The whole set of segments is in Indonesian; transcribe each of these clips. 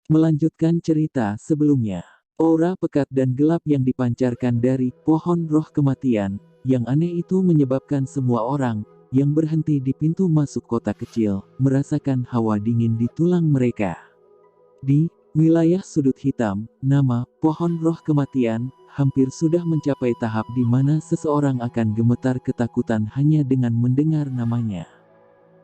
Melanjutkan cerita sebelumnya, aura pekat dan gelap yang dipancarkan dari pohon roh kematian yang aneh itu menyebabkan semua orang yang berhenti di pintu masuk kota kecil merasakan hawa dingin di tulang mereka. Di wilayah sudut hitam, nama pohon roh kematian hampir sudah mencapai tahap di mana seseorang akan gemetar ketakutan hanya dengan mendengar namanya.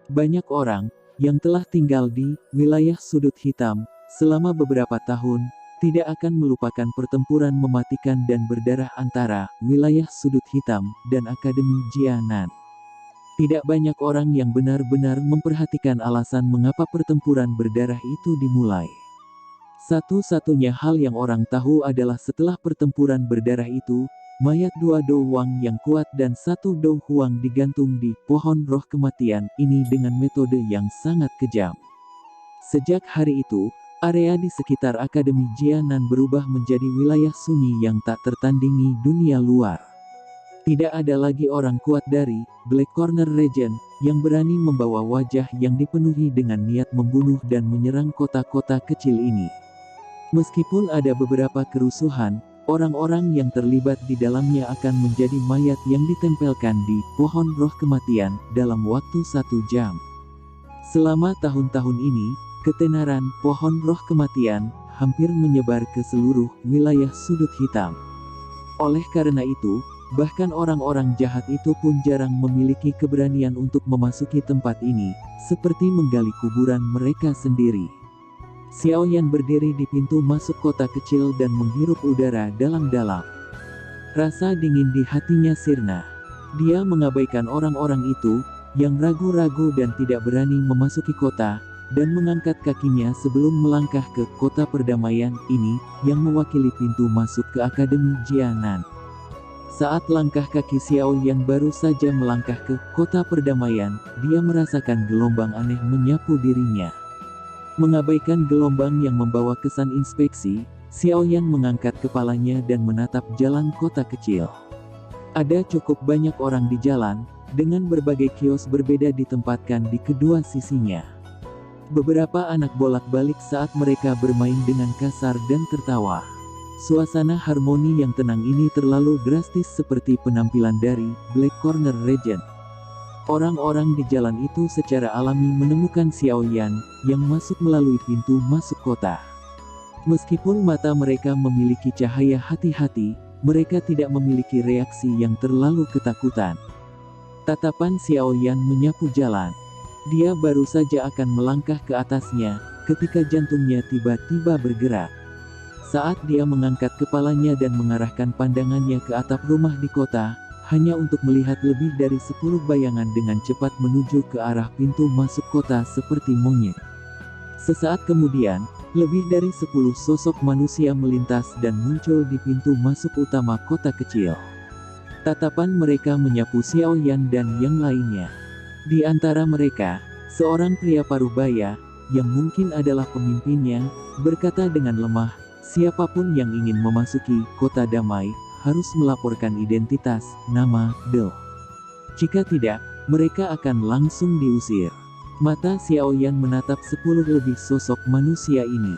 Banyak orang yang telah tinggal di wilayah sudut hitam selama beberapa tahun tidak akan melupakan pertempuran mematikan dan berdarah antara wilayah sudut hitam dan Akademi Jianan. Tidak banyak orang yang benar-benar memperhatikan alasan mengapa pertempuran berdarah itu dimulai. Satu-satunya hal yang orang tahu adalah setelah pertempuran berdarah itu, mayat dua Do Huang yang kuat dan satu Do Huang digantung di pohon roh kematian ini dengan metode yang sangat kejam. Sejak hari itu, area di sekitar Akademi Jianan berubah menjadi wilayah sunyi yang tak tertandingi dunia luar. Tidak ada lagi orang kuat dari Black Corner Region yang berani membawa wajah yang dipenuhi dengan niat membunuh dan menyerang kota-kota kecil ini. Meskipun ada beberapa kerusuhan, orang-orang yang terlibat di dalamnya akan menjadi mayat yang ditempelkan di pohon roh kematian dalam waktu 1 jam. Selama tahun-tahun ini, ketenaran pohon roh kematian hampir menyebar ke seluruh wilayah sudut hitam. Oleh karena itu, bahkan orang-orang jahat itu pun jarang memiliki keberanian untuk memasuki tempat ini, seperti menggali kuburan mereka sendiri. Xiao Yan berdiri di pintu masuk kota kecil dan menghirup udara dalam-dalam. Rasa dingin di hatinya sirna. Dia mengabaikan orang-orang itu, yang ragu-ragu dan tidak berani memasuki kota, dan mengangkat kakinya sebelum melangkah ke kota perdamaian ini, yang mewakili pintu masuk ke Akademi Jianan. Saat langkah kaki Xiao Yan baru saja melangkah ke kota perdamaian, dia merasakan gelombang aneh menyapu dirinya. Mengabaikan gelombang yang membawa kesan inspeksi, Xiao Yan mengangkat kepalanya dan menatap jalan kota kecil. Ada cukup banyak orang di jalan, dengan berbagai kios berbeda ditempatkan di kedua sisinya. Beberapa anak bolak-balik saat mereka bermain dengan kasar dan tertawa. Suasana harmoni yang tenang ini terlalu drastis seperti penampilan dari Black Corner Region. Orang-orang di jalan itu secara alami menemukan Xiao Yan yang masuk melalui pintu masuk kota. Meskipun mata mereka memiliki cahaya hati-hati, mereka tidak memiliki reaksi yang terlalu ketakutan. Tatapan Xiao Yan menyapu jalan. Dia baru saja akan melangkah ke atasnya, ketika jantungnya tiba-tiba bergerak. Saat dia mengangkat kepalanya dan mengarahkan pandangannya ke atap rumah di kota, hanya untuk melihat lebih dari 10 bayangan dengan cepat menuju ke arah pintu masuk kota seperti monyet. Sesaat kemudian, lebih dari 10 sosok manusia melintas dan muncul di pintu masuk utama kota kecil. Tatapan mereka menyapu Xiao Yan dan yang lainnya. Di antara mereka, seorang pria parubaya, yang mungkin adalah pemimpinnya, berkata dengan lemah, "Siapapun yang ingin memasuki kota damai, harus melaporkan identitas, nama, del. Jika tidak, mereka akan langsung diusir." Mata Xiao Yan menatap 10 lebih sosok manusia ini.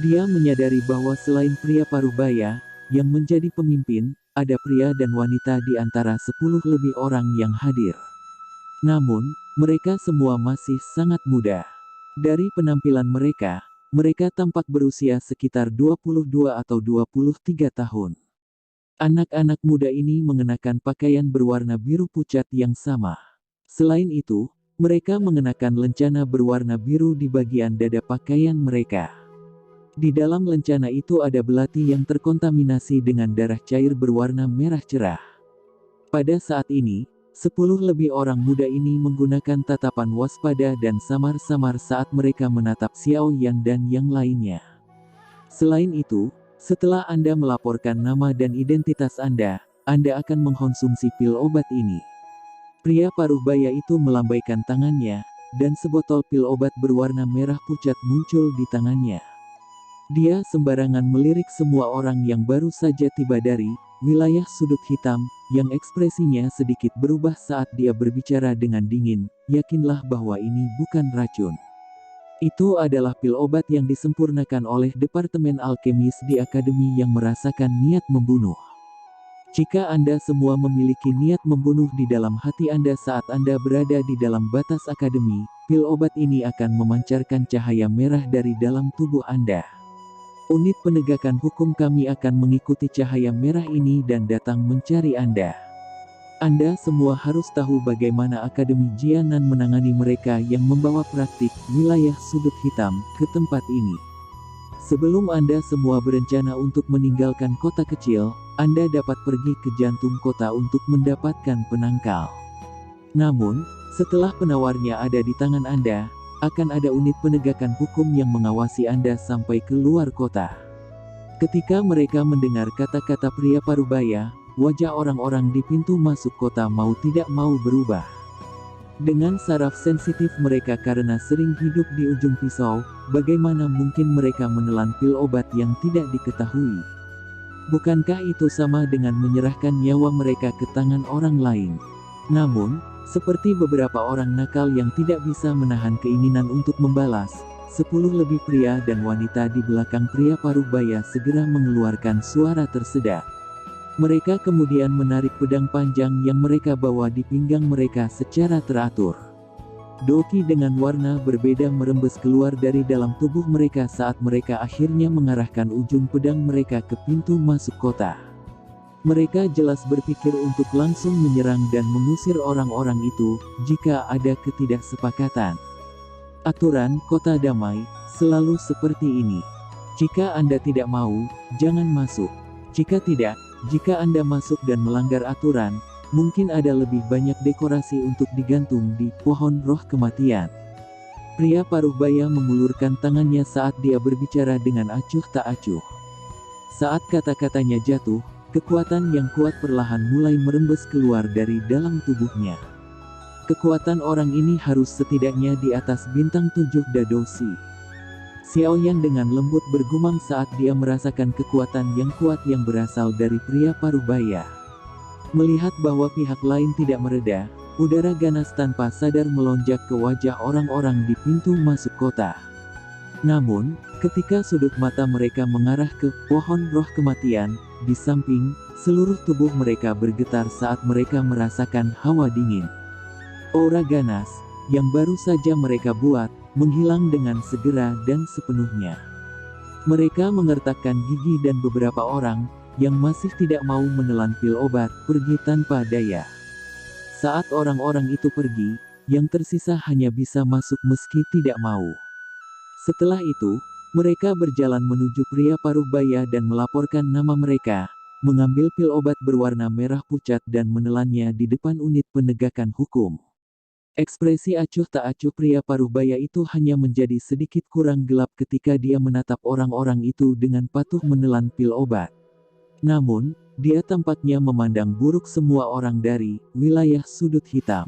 Dia menyadari bahwa selain pria parubaya, yang menjadi pemimpin, ada pria dan wanita di antara 10 lebih orang yang hadir. Namun, mereka semua masih sangat muda. Dari penampilan mereka, mereka tampak berusia sekitar 22 atau 23 tahun. Anak-anak muda ini mengenakan pakaian berwarna biru pucat yang sama. Selain itu, mereka mengenakan lencana berwarna biru di bagian dada pakaian mereka. Di dalam lencana itu ada belati yang terkontaminasi dengan darah cair berwarna merah cerah. Pada saat ini, 10 lebih orang muda ini menggunakan tatapan waspada dan samar-samar saat mereka menatap Xiao Yan dan yang lainnya. Selain itu, setelah Anda melaporkan nama dan identitas Anda akan mengkonsumsi pil obat ini. Pria parubaya itu melambaikan tangannya, dan sebotol pil obat berwarna merah pucat muncul di tangannya. Dia sembarangan melirik semua orang yang baru saja tiba dari wilayah sudut hitam, yang ekspresinya sedikit berubah saat dia berbicara dengan dingin, "Yakinlah bahwa ini bukan racun. Itu adalah pil obat yang disempurnakan oleh Departemen Alkemis di Akademi yang merasakan niat membunuh. Jika Anda semua memiliki niat membunuh di dalam hati Anda saat Anda berada di dalam batas Akademi, pil obat ini akan memancarkan cahaya merah dari dalam tubuh Anda. Unit penegakan hukum kami akan mengikuti cahaya merah ini dan datang mencari Anda. Anda semua harus tahu bagaimana Akademi Jianan menangani mereka yang membawa praktik wilayah sudut hitam ke tempat ini. Sebelum Anda semua berencana untuk meninggalkan kota kecil, Anda dapat pergi ke jantung kota untuk mendapatkan penangkal. Namun, setelah penawarnya ada di tangan Anda, akan ada unit penegakan hukum yang mengawasi Anda sampai ke luar kota. Ketika mereka mendengar kata-kata pria parubaya, wajah orang-orang di pintu masuk kota mau tidak mau berubah. Dengan saraf sensitif mereka karena sering hidup di ujung pisau, bagaimana mungkin mereka menelan pil obat yang tidak diketahui? Bukankah itu sama dengan menyerahkan nyawa mereka ke tangan orang lain? Namun, seperti beberapa orang nakal yang tidak bisa menahan keinginan untuk membalas, 10 lebih pria dan wanita di belakang pria parubaya segera mengeluarkan suara tersedak. Mereka kemudian menarik pedang panjang yang mereka bawa di pinggang mereka secara teratur. Doki dengan warna berbeda merembes keluar dari dalam tubuh mereka saat mereka akhirnya mengarahkan ujung pedang mereka ke pintu masuk kota. Mereka jelas berpikir untuk langsung menyerang dan mengusir orang-orang itu, jika ada ketidaksepakatan. Aturan kota damai selalu seperti ini. Jika Anda tidak mau, jangan masuk. Jika Anda masuk dan melanggar aturan, mungkin ada lebih banyak dekorasi untuk digantung di pohon roh kematian. Pria parubaya mengulurkan tangannya saat dia berbicara dengan acuh tak acuh. Saat kata-katanya jatuh, kekuatan yang kuat perlahan mulai merembes keluar dari dalam tubuhnya. Kekuatan orang ini harus setidaknya di atas bintang 7 Dadoshi. Xiaoyan dengan lembut bergumam saat dia merasakan kekuatan yang kuat yang berasal dari pria parubaya. Melihat bahwa pihak lain tidak mereda, udara ganas tanpa sadar melonjak ke wajah orang-orang di pintu masuk kota. Namun, ketika sudut mata mereka mengarah ke pohon roh kematian, di samping, seluruh tubuh mereka bergetar saat mereka merasakan hawa dingin. Aura ganas, yang baru saja mereka buat, menghilang dengan segera dan sepenuhnya. Mereka mengertakkan gigi dan beberapa orang, yang masih tidak mau menelan pil obat, pergi tanpa daya. Saat orang-orang itu pergi, yang tersisa hanya bisa masuk meski tidak mau. Setelah itu, mereka berjalan menuju pria parubaya dan melaporkan nama mereka, mengambil pil obat berwarna merah pucat dan menelannya di depan unit penegakan hukum. Ekspresi acuh tak acuh pria parubaya itu hanya menjadi sedikit kurang gelap ketika dia menatap orang-orang itu dengan patuh menelan pil obat. Namun, dia tampaknya memandang buruk semua orang dari wilayah sudut hitam.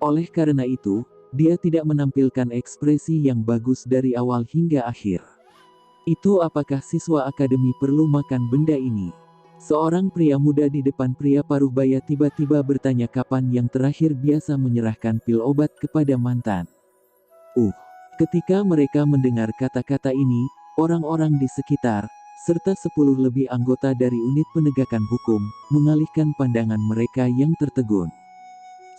Oleh karena itu, dia tidak menampilkan ekspresi yang bagus dari awal hingga akhir. Itu apakah siswa akademi perlu makan benda ini? Seorang pria muda di depan pria parubaya tiba-tiba bertanya kapan yang terakhir biasa menyerahkan pil obat kepada mantan. Ketika mereka mendengar kata-kata ini, orang-orang di sekitar, serta 10 lebih anggota dari unit penegakan hukum, mengalihkan pandangan mereka yang tertegun.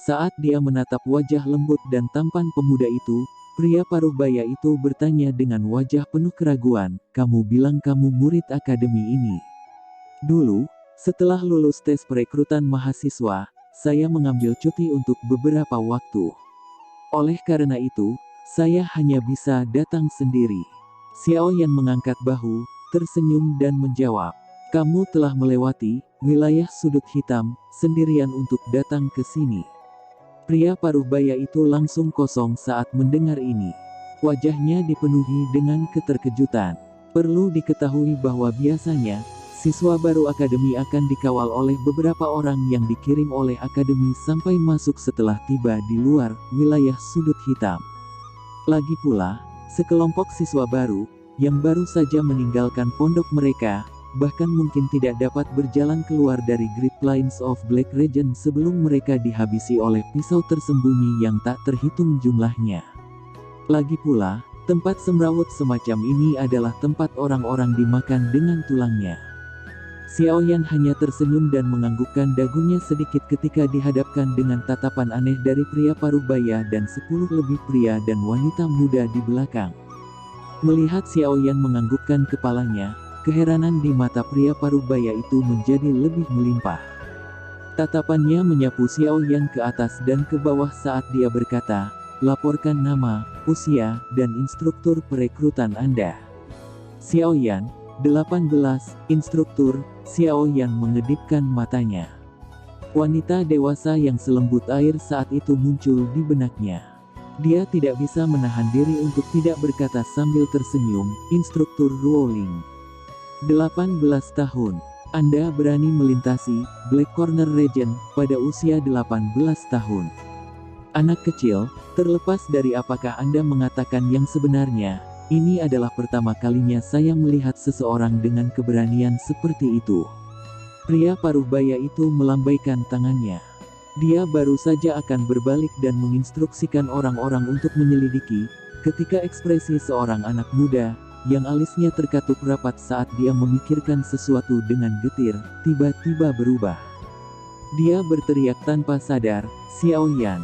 Saat dia menatap wajah lembut dan tampan pemuda itu, pria parubaya itu bertanya dengan wajah penuh keraguan, "Kamu bilang kamu murid akademi ini?" "Dulu, setelah lulus tes perekrutan mahasiswa, saya mengambil cuti untuk beberapa waktu. Oleh karena itu, saya hanya bisa datang sendiri." Xiaoyan mengangkat bahu, tersenyum dan menjawab, "Kamu telah melewati wilayah sudut hitam sendirian untuk datang ke sini." Pria parubaya itu langsung kosong saat mendengar ini. Wajahnya dipenuhi dengan keterkejutan. Perlu diketahui bahwa biasanya, siswa baru akademi akan dikawal oleh beberapa orang yang dikirim oleh akademi sampai masuk setelah tiba di luar wilayah sudut hitam. Lagi pula, sekelompok siswa baru, yang baru saja meninggalkan pondok mereka, bahkan mungkin tidak dapat berjalan keluar dari Great Plains of Black Region sebelum mereka dihabisi oleh pisau tersembunyi yang tak terhitung jumlahnya. Lagi pula, Tempat semrawut semacam ini adalah tempat orang-orang dimakan dengan tulangnya. Xiaoyan hanya tersenyum dan menganggukkan dagunya sedikit ketika dihadapkan dengan tatapan aneh dari pria paruh baya dan 10 lebih pria dan wanita muda di belakang. Melihat Xiaoyan menganggukkan kepalanya, keheranan di mata pria paruh baya itu menjadi lebih melimpah. Tatapannya menyapu Xiaoyan ke atas dan ke bawah saat dia berkata, "Laporkan nama, usia, dan instruktur perekrutan Anda." Xiaoyan, 18, instruktur. Xiaoyan mengedipkan matanya. Wanita dewasa yang selembut air saat itu muncul di benaknya. Dia tidak bisa menahan diri untuk tidak berkata sambil tersenyum, "Instruktur Ruoling. 18 tahun. Anda berani melintasi Black Corner Region pada usia 18 tahun. Anak kecil, terlepas dari apakah Anda mengatakan yang sebenarnya, ini adalah pertama kalinya saya melihat seseorang dengan keberanian seperti itu." Pria paruh baya itu melambaikan tangannya. Dia baru saja akan berbalik dan menginstruksikan orang-orang untuk menyelidiki, ketika ekspresi seorang anak muda, yang alisnya terkatup rapat saat dia memikirkan sesuatu dengan getir, tiba-tiba berubah. Dia berteriak tanpa sadar, "Xiaoyan!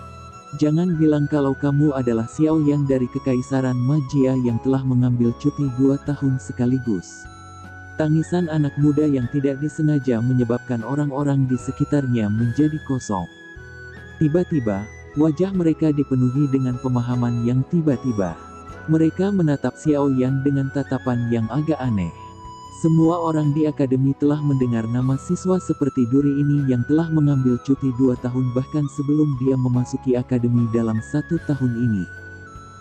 Jangan bilang kalau kamu adalah Xiaoyan dari Kekaisaran Magia yang telah mengambil cuti 2 tahun sekaligus." Tangisan anak muda yang tidak disengaja menyebabkan orang-orang di sekitarnya menjadi kosong. Tiba-tiba, wajah mereka dipenuhi dengan pemahaman yang tiba-tiba. Mereka menatap Xiaoyan dengan tatapan yang agak aneh. Semua orang di akademi telah mendengar nama siswa seperti Duri ini yang telah mengambil cuti 2 tahun bahkan sebelum dia memasuki akademi dalam 1 tahun ini.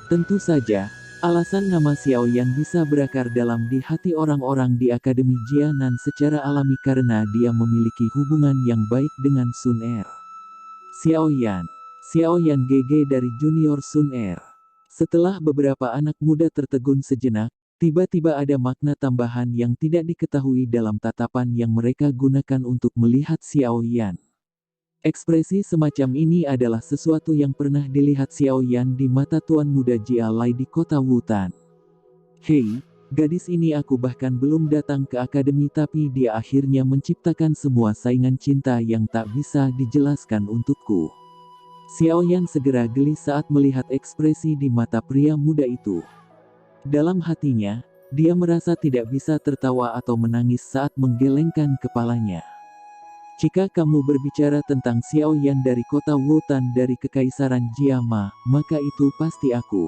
Tentu saja, alasan nama Xiaoyan bisa berakar dalam di hati orang-orang di Akademi Jianan secara alami karena dia memiliki hubungan yang baik dengan Sun Er. Xiaoyan GG dari Junior Sun Er. Setelah beberapa anak muda tertegun sejenak, tiba-tiba ada makna tambahan yang tidak diketahui dalam tatapan yang mereka gunakan untuk melihat Xiaoyan. Ekspresi semacam ini adalah sesuatu yang pernah dilihat Xiaoyan di mata tuan muda Jia Lai di kota Wutan. "Hei, gadis ini aku bahkan belum datang ke akademi tapi dia akhirnya menciptakan semua saingan cinta yang tak bisa dijelaskan untukku." Xiaoyan segera geli saat melihat ekspresi di mata pria muda itu. Dalam hatinya, dia merasa tidak bisa tertawa atau menangis saat menggelengkan kepalanya. "Jika kamu berbicara tentang Xiaoyan dari kota Wutan dari Kekaisaran Jiama, maka itu pasti aku."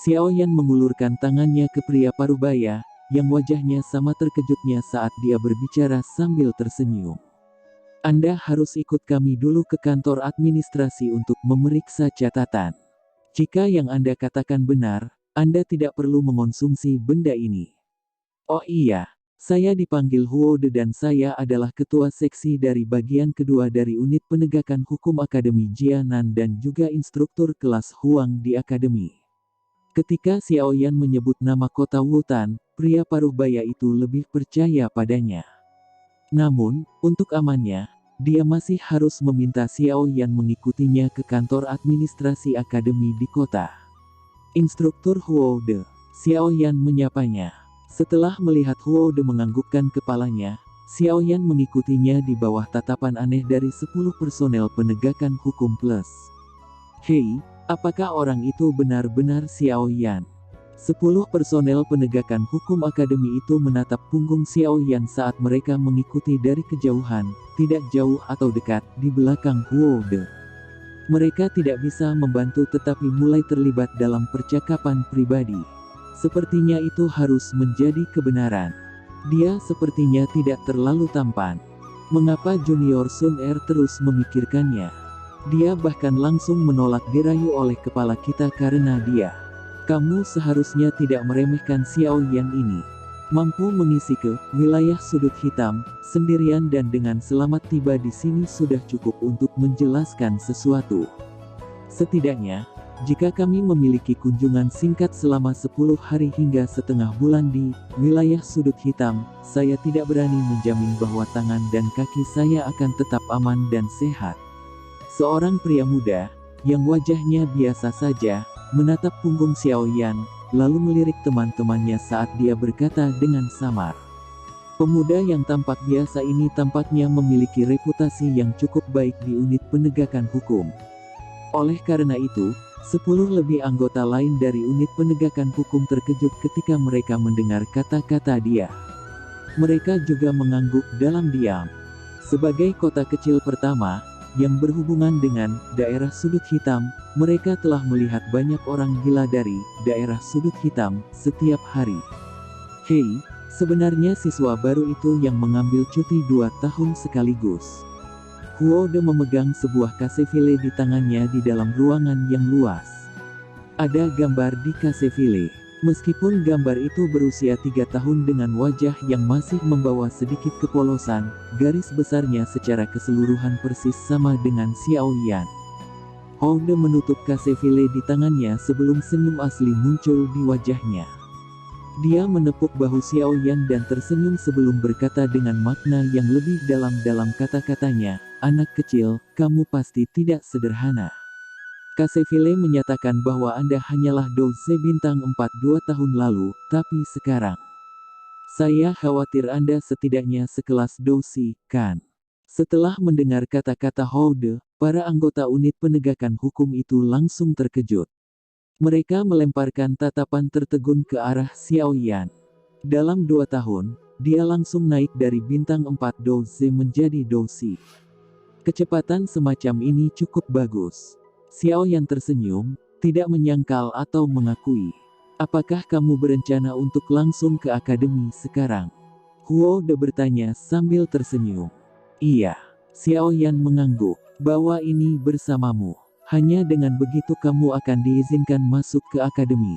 Xiaoyan mengulurkan tangannya ke pria parubaya, yang wajahnya sama terkejutnya saat dia berbicara sambil tersenyum. "Anda harus ikut kami dulu ke kantor administrasi untuk memeriksa catatan. Jika yang Anda katakan benar, Anda tidak perlu mengonsumsi benda ini." "Oh iya, saya dipanggil Huode dan saya adalah ketua seksi dari bagian kedua dari unit penegakan hukum Akademi Jianan dan juga instruktur kelas Huang di Akademi." Ketika Xiaoyan menyebut nama kota Wutan, pria paruh baya itu lebih percaya padanya. Namun, untuk amannya, dia masih harus meminta Xiaoyan mengikutinya ke kantor administrasi akademi di kota. "Instruktur Huode." Xiaoyan menyapanya. Setelah melihat Huode menganggukkan kepalanya, Xiaoyan mengikutinya di bawah tatapan aneh dari 10 personel penegakan hukum plus. "Hei, apakah orang itu benar-benar Xiaoyan?" 10 personel penegakan hukum akademi itu menatap punggung Xiaoyan saat mereka mengikuti dari kejauhan, tidak jauh atau dekat, di belakang Huode. Mereka tidak bisa membantu tetapi mulai terlibat dalam percakapan pribadi. Sepertinya itu harus menjadi kebenaran. Dia sepertinya tidak terlalu tampan. Mengapa Junior Sun Er terus memikirkannya? Dia bahkan langsung menolak dirayu oleh kepala kita karena dia. "Kamu seharusnya tidak meremehkan Xiaoyan ini. Mampu mengisi ke wilayah sudut hitam sendirian dan dengan selamat tiba di sini sudah cukup untuk menjelaskan sesuatu. Setidaknya, jika kami memiliki kunjungan singkat selama 10 hari hingga setengah bulan di wilayah sudut hitam, saya tidak berani menjamin bahwa tangan dan kaki saya akan tetap aman dan sehat." Seorang pria muda, yang wajahnya biasa saja, menatap punggung Xiaoyan, lalu melirik teman-temannya saat dia berkata dengan samar. Pemuda yang tampak biasa ini tampaknya memiliki reputasi yang cukup baik di unit penegakan hukum. Oleh karena itu, 10 lebih anggota lain dari unit penegakan hukum terkejut ketika mereka mendengar kata-kata dia. Mereka juga mengangguk dalam diam. Sebagai kota kecil pertama yang berhubungan dengan daerah sudut hitam, mereka telah melihat banyak orang gila dari daerah sudut hitam setiap hari. Hei, sebenarnya siswa baru itu yang mengambil cuti 2 tahun sekaligus. Huo De memegang sebuah kasevile di tangannya di dalam ruangan yang luas. Ada gambar di kasevile. Meskipun gambar itu berusia 3 tahun dengan wajah yang masih membawa sedikit kepolosan, garis besarnya secara keseluruhan persis sama dengan Xiao Yan. Huo De menutup kasevile di tangannya sebelum senyum asli muncul di wajahnya. Dia menepuk bahu Xiao Yan dan tersenyum sebelum berkata dengan makna yang lebih dalam dalam kata-katanya, "Anak kecil, kamu pasti tidak sederhana." Kasevile menyatakan bahwa Anda hanyalah Douse bintang 4 2 tahun lalu, tapi sekarang saya khawatir Anda setidaknya sekelas Douse, kan? Setelah mendengar kata-kata Huo De, para anggota unit penegakan hukum itu langsung terkejut. Mereka melemparkan tatapan tertegun ke arah Xiao Yan. Dalam 2 tahun, dia langsung naik dari bintang 4 Douse menjadi Douse. Kecepatan semacam ini cukup bagus. Xiao Yan tersenyum, tidak menyangkal atau mengakui. Apakah kamu berencana untuk langsung ke akademi sekarang? Huo De bertanya sambil tersenyum. Iya. Xiao Yan mengangguk. Bawa ini bersamamu. Hanya dengan begitu kamu akan diizinkan masuk ke akademi.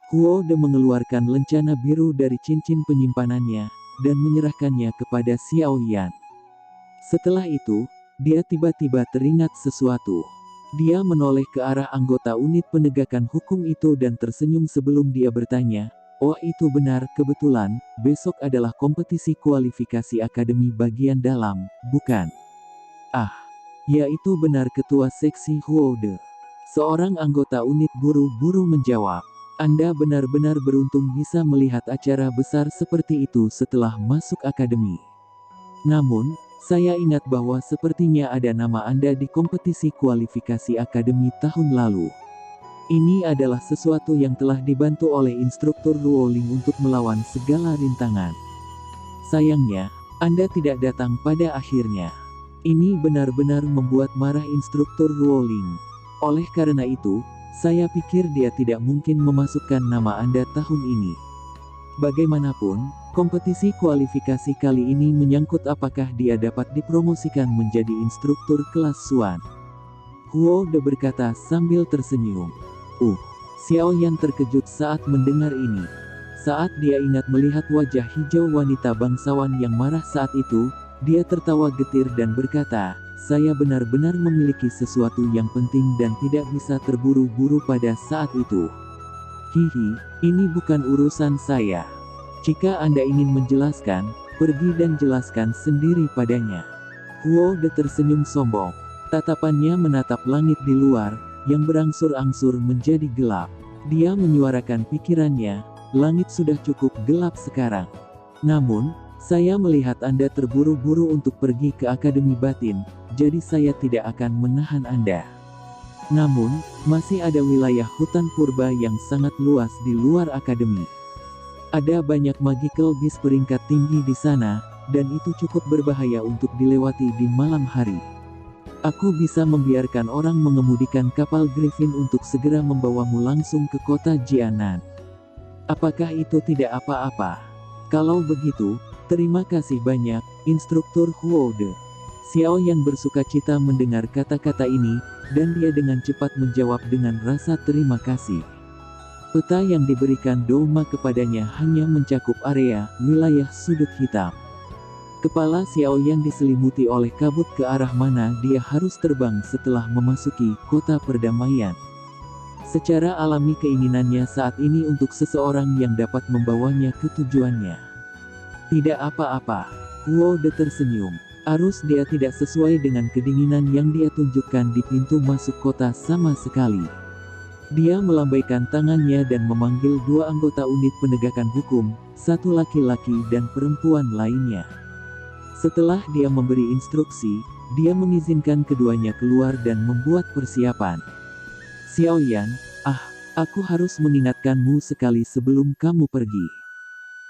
Huo De mengeluarkan lencana biru dari cincin penyimpanannya, dan menyerahkannya kepada Xiao Yan. Setelah itu, dia tiba-tiba teringat sesuatu. Dia menoleh ke arah anggota unit penegakan hukum itu dan tersenyum sebelum dia bertanya, "Oh itu benar, kebetulan, besok adalah kompetisi kualifikasi akademi bagian dalam, bukan?" "Ah, ya itu benar Ketua Seksi Huo De." Seorang anggota unit buru-buru menjawab, "Anda benar-benar beruntung bisa melihat acara besar seperti itu setelah masuk akademi. Namun, saya ingat bahwa sepertinya ada nama Anda di kompetisi kualifikasi akademi tahun lalu. Ini adalah sesuatu yang telah dibantu oleh instruktur Ruoling untuk melawan segala rintangan. Sayangnya, Anda tidak datang pada akhirnya. Ini benar-benar membuat marah instruktur Ruoling. Oleh karena itu, saya pikir dia tidak mungkin memasukkan nama Anda tahun ini. Bagaimanapun, kompetisi kualifikasi kali ini menyangkut apakah dia dapat dipromosikan menjadi instruktur kelas Xuan." Huo De berkata sambil tersenyum. Xiao Yan terkejut saat mendengar ini. Saat dia ingat melihat wajah hijau wanita bangsawan yang marah saat itu, dia tertawa getir dan berkata, "Saya benar-benar memiliki sesuatu yang penting dan tidak bisa terburu-buru pada saat itu. Hihi, ini bukan urusan saya. Jika Anda ingin menjelaskan, pergi dan jelaskan sendiri padanya." Huo De tersenyum sombong. Tatapannya menatap langit di luar, yang berangsur-angsur menjadi gelap. Dia menyuarakan pikirannya, "Langit sudah cukup gelap sekarang. Namun, saya melihat Anda terburu-buru untuk pergi ke Akademi Batin, jadi saya tidak akan menahan Anda. Namun, masih ada wilayah hutan purba yang sangat luas di luar akademi. Ada banyak magical beast peringkat tinggi di sana, dan itu cukup berbahaya untuk dilewati di malam hari. Aku bisa membiarkan orang mengemudikan kapal Griffin untuk segera membawamu langsung ke kota Jianan. Apakah itu tidak apa-apa? Kalau begitu, terima kasih banyak, Instruktur Huo De." Xiao Yan bersukacita mendengar kata-kata ini, dan dia dengan cepat menjawab dengan rasa terima kasih. Peta yang diberikan Douma kepadanya hanya mencakup area wilayah sudut hitam. Kepala Xiao Yan diselimuti oleh kabut ke arah mana dia harus terbang setelah memasuki kota perdamaian. Secara alami keinginannya saat ini untuk seseorang yang dapat membawanya ke tujuannya. "Tidak apa-apa." Huo De tersenyum. Arus dia tidak sesuai dengan kedinginan yang dia tunjukkan di pintu masuk kota sama sekali. Dia melambaikan tangannya dan memanggil dua anggota unit penegakan hukum, satu laki-laki dan perempuan lainnya. Setelah dia memberi instruksi, dia mengizinkan keduanya keluar dan membuat persiapan. Xiaoyan, aku harus mengingatkanmu sekali sebelum kamu pergi.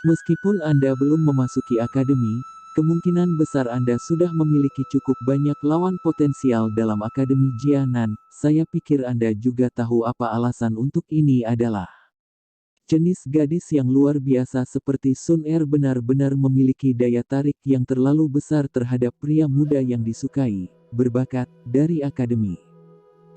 Meskipun Anda belum memasuki akademi, kemungkinan besar Anda sudah memiliki cukup banyak lawan potensial dalam Akademi Jianan. Saya pikir Anda juga tahu apa alasan untuk ini adalah. Jenis gadis yang luar biasa seperti Sun Er benar-benar memiliki daya tarik yang terlalu besar terhadap pria muda yang disukai, berbakat, dari akademi.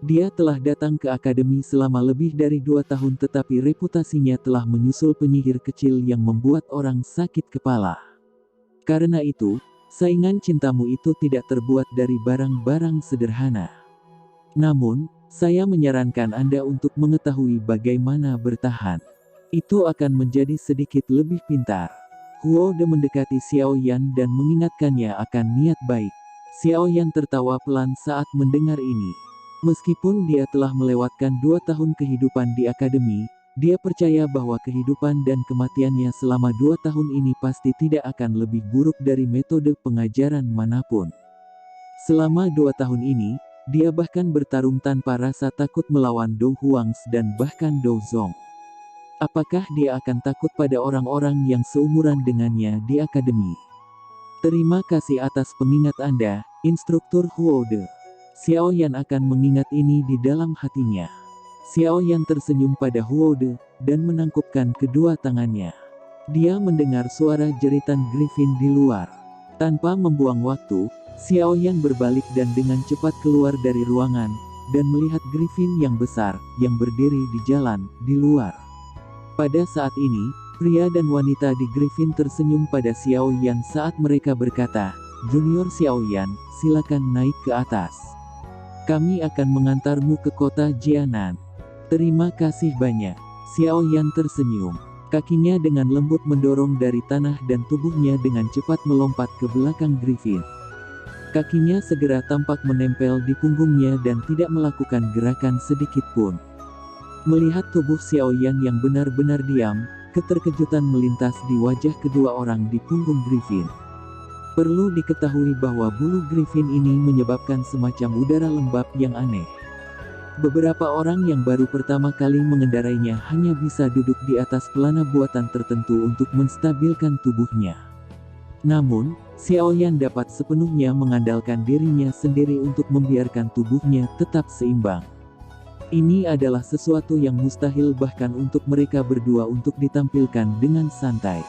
Dia telah datang ke akademi selama lebih dari 2 tahun tetapi reputasinya telah menyusul penyihir kecil yang membuat orang sakit kepala. Karena itu, saingan cintamu itu tidak terbuat dari barang-barang sederhana. Namun, saya menyarankan Anda untuk mengetahui bagaimana bertahan. Itu akan menjadi sedikit lebih pintar. Huo De mendekati Xiaoyan dan mengingatkannya akan niat baik. Xiaoyan tertawa pelan saat mendengar ini. Meskipun dia telah melewatkan 2 tahun kehidupan di akademi, dia percaya bahwa kehidupan dan kematiannya selama 2 tahun ini pasti tidak akan lebih buruk dari metode pengajaran manapun. Selama 2 tahun ini, dia bahkan bertarung tanpa rasa takut melawan Dou Huangs dan bahkan Dou Zong. Apakah dia akan takut pada orang-orang yang seumuran dengannya di akademi? Terima kasih atas pengingat Anda, Instruktur Huo De. Xiaoyan akan mengingat ini di dalam hatinya. Xiaoyan tersenyum pada Huo De, dan menangkupkan kedua tangannya. Dia mendengar suara jeritan Griffin di luar. Tanpa membuang waktu, Xiaoyan berbalik dan dengan cepat keluar dari ruangan, dan melihat Griffin yang besar, yang berdiri di jalan, di luar. Pada saat ini, pria dan wanita di Griffin tersenyum pada Xiaoyan saat mereka berkata, "Junior Xiaoyan, silakan naik ke atas. Kami akan mengantarmu ke kota Jianan." "Terima kasih banyak." Xiaoyan tersenyum. Kakinya dengan lembut mendorong dari tanah dan tubuhnya dengan cepat melompat ke belakang Griffin. Kakinya segera tampak menempel di punggungnya dan tidak melakukan gerakan sedikit pun. Melihat tubuh Xiaoyan yang benar-benar diam, keterkejutan melintas di wajah kedua orang di punggung Griffin. Perlu diketahui bahwa bulu Griffin ini menyebabkan semacam udara lembab yang aneh. Beberapa orang yang baru pertama kali mengendarainya hanya bisa duduk di atas pelana buatan tertentu untuk menstabilkan tubuhnya. Namun, Xiaoyan dapat sepenuhnya mengandalkan dirinya sendiri untuk membiarkan tubuhnya tetap seimbang. Ini adalah sesuatu yang mustahil bahkan untuk mereka berdua untuk ditampilkan dengan santai.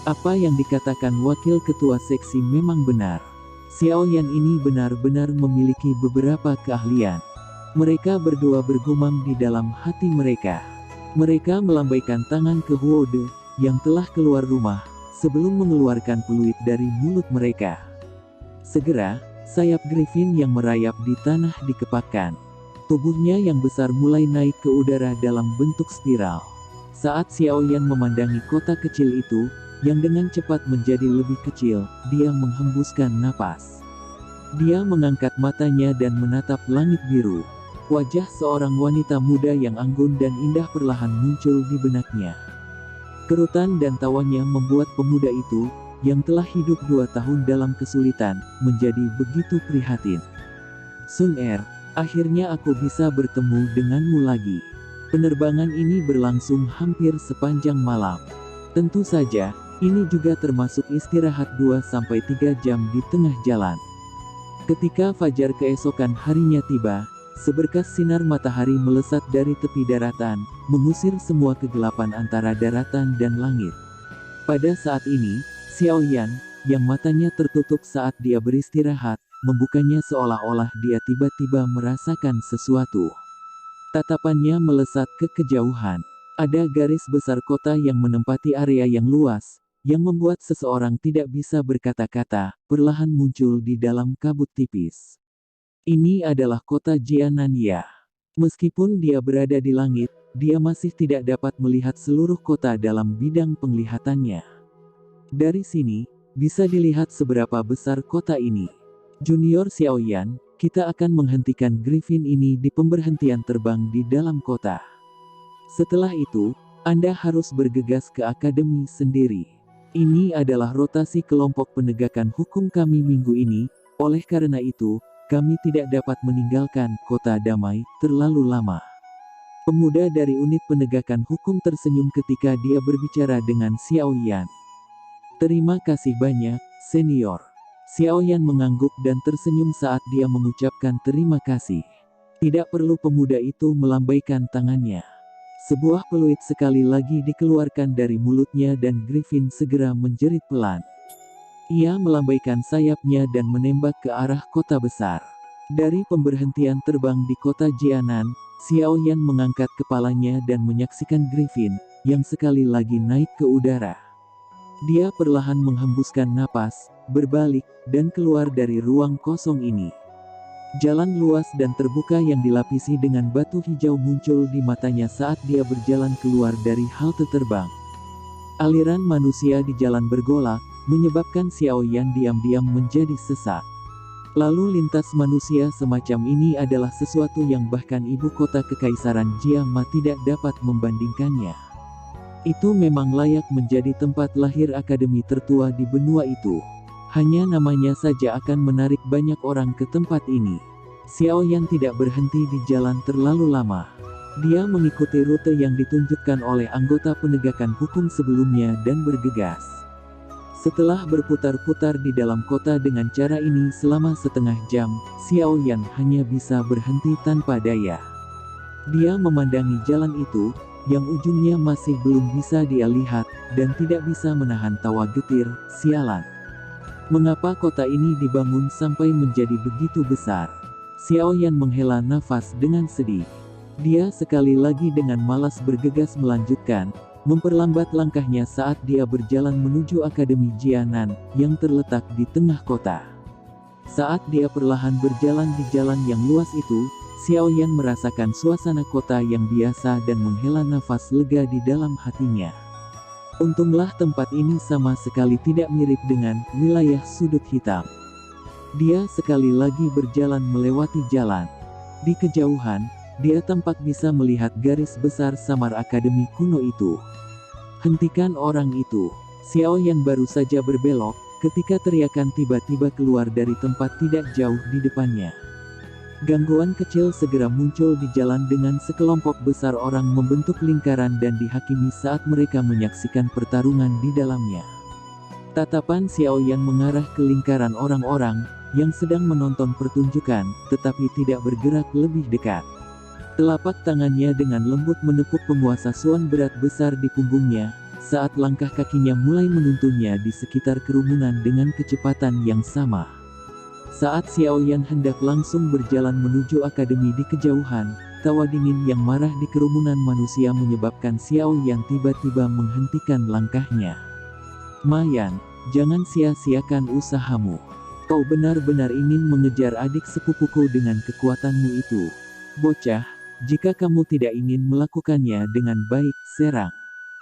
Apa yang dikatakan wakil ketua seksi memang benar. Xiaoyan ini benar-benar memiliki beberapa keahlian. Mereka berdua bergumam di dalam hati mereka. Mereka melambaikan tangan ke Huo De, yang telah keluar rumah, sebelum mengeluarkan peluit dari mulut mereka. Segera, sayap Griffin yang merayap di tanah dikepakkan. Tubuhnya yang besar mulai naik ke udara dalam bentuk spiral. Saat Xiaoyan memandangi kota kecil itu, yang dengan cepat menjadi lebih kecil, dia menghembuskan napas. Dia mengangkat matanya dan menatap langit biru. Wajah seorang wanita muda yang anggun dan indah perlahan muncul di benaknya. Kerutan dan tawanya membuat pemuda itu, yang telah hidup 2 tahun dalam kesulitan, menjadi begitu prihatin. "Sun Er, akhirnya aku bisa bertemu denganmu lagi. Penerbangan ini berlangsung hampir sepanjang malam. Tentu saja, ini juga termasuk istirahat 2-3 jam di tengah jalan." Ketika fajar keesokan harinya tiba, seberkas sinar matahari melesat dari tepi daratan, mengusir semua kegelapan antara daratan dan langit. Pada saat ini, Xiaoyan, yang matanya tertutup saat dia beristirahat, membukanya seolah-olah dia tiba-tiba merasakan sesuatu. Tatapannya melesat ke kejauhan. Ada garis besar kota yang menempati area yang luas, yang membuat seseorang tidak bisa berkata-kata, perlahan muncul di dalam kabut tipis. Ini adalah kota Jianan ya. Meskipun dia berada di langit, dia masih tidak dapat melihat seluruh kota dalam bidang penglihatannya. Dari sini, bisa dilihat seberapa besar kota ini. Junior Xiaoyan, Kita akan menghentikan Griffin ini di pemberhentian terbang di dalam kota. Setelah itu, Anda harus bergegas ke akademi sendiri. Ini adalah rotasi kelompok penegakan hukum kami minggu ini, oleh karena itu, kami tidak dapat meninggalkan kota damai terlalu lama. Pemuda dari unit penegakan hukum tersenyum ketika dia berbicara dengan Xiao Yan. Terima kasih banyak, senior. Xiao Yan mengangguk dan tersenyum saat dia mengucapkan terima kasih. Tidak perlu, pemuda itu melambaikan tangannya. Sebuah peluit sekali lagi dikeluarkan dari mulutnya dan Griffin segera menjerit pelan. Ia melambaikan sayapnya dan menembak ke arah kota besar. Dari pemberhentian terbang di kota Jianan, Xiao Yan mengangkat kepalanya dan menyaksikan Griffin, yang sekali lagi naik ke udara. Dia perlahan menghembuskan napas, berbalik, dan keluar dari ruang kosong ini. Jalan luas dan terbuka yang dilapisi dengan batu hijau muncul di matanya saat dia berjalan keluar dari halte terbang. Aliran manusia di jalan bergolak, menyebabkan Xiao Yan diam-diam menjadi sesak. Lalu lintas manusia semacam ini adalah sesuatu yang bahkan ibu kota kekaisaran Jiama tidak dapat membandingkannya. Itu memang layak menjadi tempat lahir akademi tertua di benua itu. Hanya namanya saja akan menarik banyak orang ke tempat ini. Xiao Yan tidak berhenti di jalan terlalu lama. Dia mengikuti rute yang ditunjukkan oleh anggota penegakan hukum sebelumnya dan bergegas. Setelah berputar-putar di dalam kota dengan cara ini selama setengah jam, Xiao Yan hanya bisa berhenti tanpa daya. Dia memandangi jalan itu, yang ujungnya masih belum bisa dia lihat, dan tidak bisa menahan tawa getir. Sialan. Mengapa kota ini dibangun sampai menjadi begitu besar? Xiao Yan menghela nafas dengan sedih. Dia sekali lagi dengan malas bergegas melanjutkan, memperlambat langkahnya saat dia berjalan menuju Akademi Jianan, yang terletak di tengah kota. Saat dia perlahan berjalan di jalan yang luas itu, Xiao Yan merasakan suasana kota yang biasa dan menghela nafas lega di dalam hatinya. Untunglah tempat ini sama sekali tidak mirip dengan wilayah sudut hitam. Dia sekali lagi berjalan melewati jalan. Di kejauhan, dia tampak bisa melihat garis besar samar akademi kuno itu. Hentikan orang itu. Xiao Yan baru saja berbelok, ketika teriakan tiba-tiba keluar dari tempat tidak jauh di depannya. Gangguan kecil segera muncul di jalan dengan sekelompok besar orang membentuk lingkaran dan dihakimi saat mereka menyaksikan pertarungan di dalamnya. Tatapan Xiao Yan mengarah ke lingkaran orang-orang yang sedang menonton pertunjukan, tetapi tidak bergerak lebih dekat. Telapak tangannya dengan lembut menepuk penguasa Suan berat besar di punggungnya, saat langkah kakinya mulai menuntunnya di sekitar kerumunan dengan kecepatan yang sama. Saat Xiao Yan hendak langsung berjalan menuju akademi di kejauhan, tawa dingin yang marah di kerumunan manusia menyebabkan Xiao Yan tiba-tiba menghentikan langkahnya. Mayan, jangan sia-siakan usahamu. Kau benar-benar ingin mengejar adik sepupuku dengan kekuatanmu itu. Bocah, jika kamu tidak ingin melakukannya dengan baik, serang.